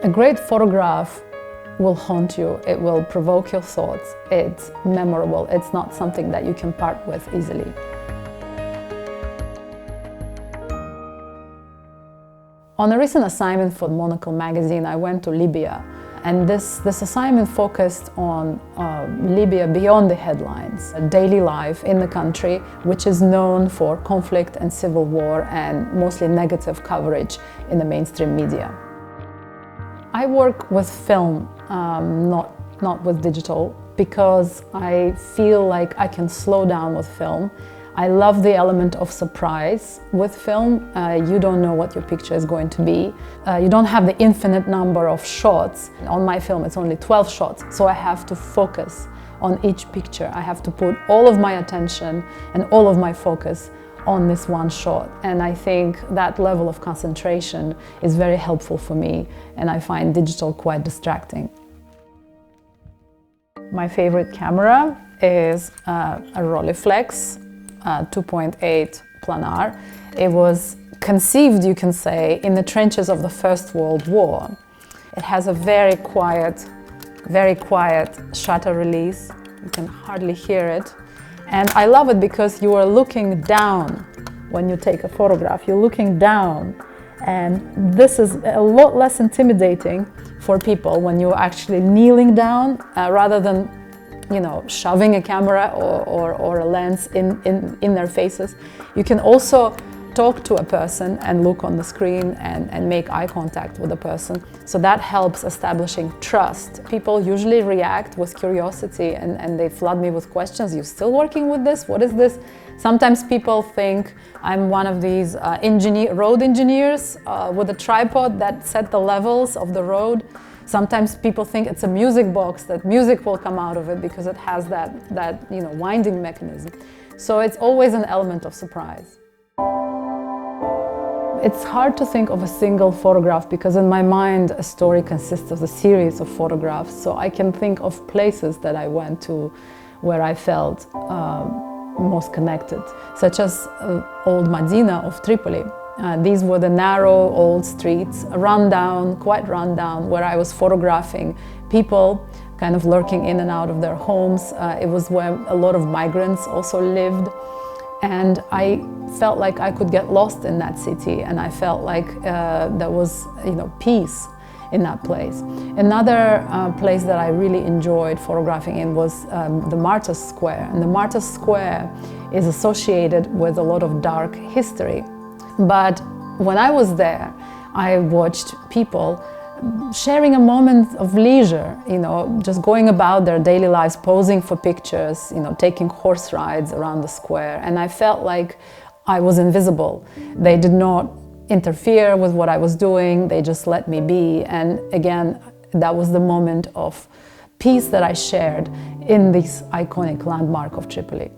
A great photograph will haunt you, it will provoke your thoughts, it's memorable, it's not something that you can part with easily. On a recent assignment for Monocle Magazine, I went to Libya, and this assignment focused on Libya beyond the headlines, daily life in the country, which is known for conflict and civil war and mostly negative coverage in the mainstream media. I work with film, not with digital, because I feel like I can slow down with film. I love the element of surprise with film. You don't know what your picture is going to be. You don't have the infinite number of shots. On my film, it's only 12 shots, so I have to focus on each picture. I have to put all of my attention and all of my focus on this one shot. And I think that level of concentration is very helpful for me, and I find digital quite distracting. My favorite camera is a Rolleiflex 2.8 planar. It was conceived, you can say, in the trenches of the First World War. It has a very quiet shutter release. You can hardly hear it. And I love it because you are looking down when you take a photograph. You're looking down, and this is a lot less intimidating for people when you're actually kneeling down rather than, you know, shoving a camera or a lens in their faces. You can also talk to a person and look on the screen and make eye contact with the person. So that helps establishing trust. People usually react with curiosity and they flood me with questions. You still working with this? What is this? Sometimes people think I'm one of these road engineers with a tripod that set the levels of the road. Sometimes people think it's a music box, that music will come out of it because it has that winding mechanism. So it's always an element of surprise. It's hard to think of a single photograph because in my mind a story consists of a series of photographs. So I can think of places that I went to where I felt most connected, such as old Medina of Tripoli. These were the narrow old streets, quite run down, where I was photographing people kind of lurking in and out of their homes. It was where a lot of migrants also lived. And I felt like I could get lost in that city, and I felt like there was, peace in that place. Another place that I really enjoyed photographing in was the Martyrs Square. And the Martyrs Square is associated with a lot of dark history. But when I was there, I watched people sharing a moment of leisure, just going about their daily lives, posing for pictures, taking horse rides around the square. And I felt like I was invisible. They did not interfere with what I was doing, they just let me be. And again, that was the moment of peace that I shared in this iconic landmark of Tripoli.